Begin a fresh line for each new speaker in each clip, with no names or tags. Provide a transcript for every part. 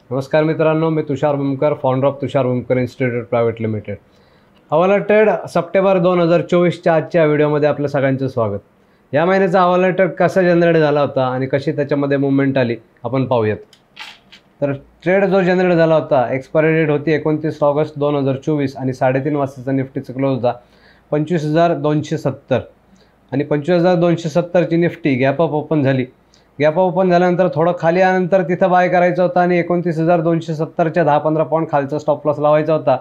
नमस्कार मित्रांनो, मी Tushar Bhumkar, founder of Tushar Bhumkar institute private limited. हवाला ट्रेड सप्टेंबर 2024च्या आजच्या व्हिडिओमध्ये आपलं सगळ्यांचं स्वागत। या महिन्याचा हवाला ट्रेड कसा जनरेट झाला होता आणि कशी त्याच्यामध्ये मूवमेंट आली आपण पाहूयात। तर ट्रेड जो जनरेट झाला होता, एक्सपायरी डेट होती 29 ऑगस्ट 2024 आणि 3:30 वाजताचा निफ्टीचा क्लोज होता 25,270 आणि 25,270ची निफ्टी गॅप अप ओपन झाली। गॅप ओपन झाल्यानंतर थोडं खाली आल्यानंतर तिथं बाय करायचं होतं आणि 29,270च्या 10-15 पॉईंट खालचा स्टॉप लॉस लावायचा होता।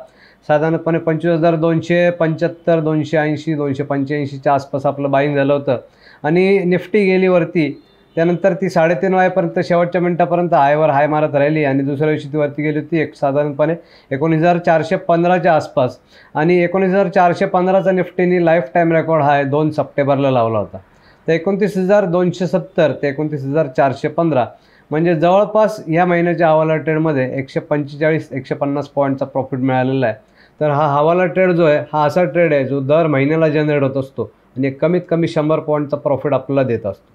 साधारणपणे 25,275, 280, 285च्या आसपास आपलं बाईंग झालं होतं आणि निफ्टी गेली वरती। त्यानंतर ती 3:30 वाजेपर्यंत शेवटच्या मिनिटापर्यंत हायवर हाय मारत राहिली आणि दुसऱ्या दिवशी ती वरती गेली होती साधारणपणे 19,415च्या आसपास आणि 19,415चा निफ्टीने लाईफ टाईम रेकॉर्ड हाय 2 सप्टेंबरला लावला होता। तर 29,270 ते 29,415 म्हणजे जवळपास या महिन्याच्या हवाला ट्रेडमध्ये 145-150 पॉईंटचा प्रॉफिट मिळालेला आहे। तर हा हवाला ट्रेड जो आहे हा असा ट्रेड आहे जो दर महिन्याला जनरेट होत असतो आणि कमीत कमी 100 पॉईंटचा प्रॉफिट आपल्याला देत असतो।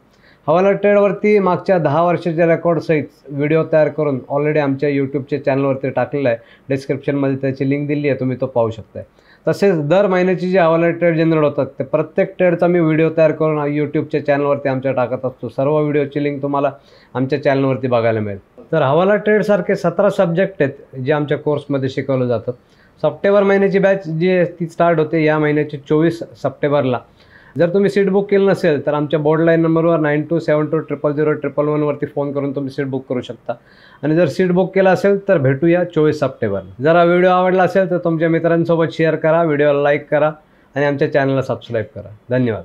हवाला ट्रेडवरती मागच्या 10 वर्षाच्या रेकॉर्डसहित व्हिडिओ तयार करून ऑलरेडी आमच्या यूट्यूबच्या चॅनलवरती टाकलेला आहे। डिस्क्रिप्शनमध्ये त्याची लिंक दिली आहे, तुम्ही तो पाहू शकता। तसेच दर महिन्याची जी हवाला ट्रेड जनरेट होतात ते प्रत्येक ट्रेडचा मी व्हिडिओ तयार करून यूट्यूबच्या चॅनलवरती आमच्या टाकत असतो। सर्व व्हिडिओची लिंक तुम्हाला आमच्या चॅनलवरती बघायला मिळेल। तर हवाला ट्रेडसारखे 17 सब्जेक्ट आहेत जे आमच्या कोर्समध्ये शिकवले जातात। सप्टेंबर महिन्याची बॅच जी आहे ती स्टार्ट होते या महिन्याची 24 सप्टेंबरला। जर तुम्ही सीट बुक केलं नसेल तर आमच्या बोर्डलाईन नंबरवर 9272000011 वरती फोन करून तुम्ही सीट बुक करू शकता आणि जर सीट बुक केला असेल तर भेटूया 24 सप्टेंबरला। जर हा व्हिडिओ आवडला असेल तर तुमच्या मित्रांसोबत शेअर करा, व्हिडिओला लाईक करा आणि आमच्या चॅनलला सबस्क्राईब करा। धन्यवाद।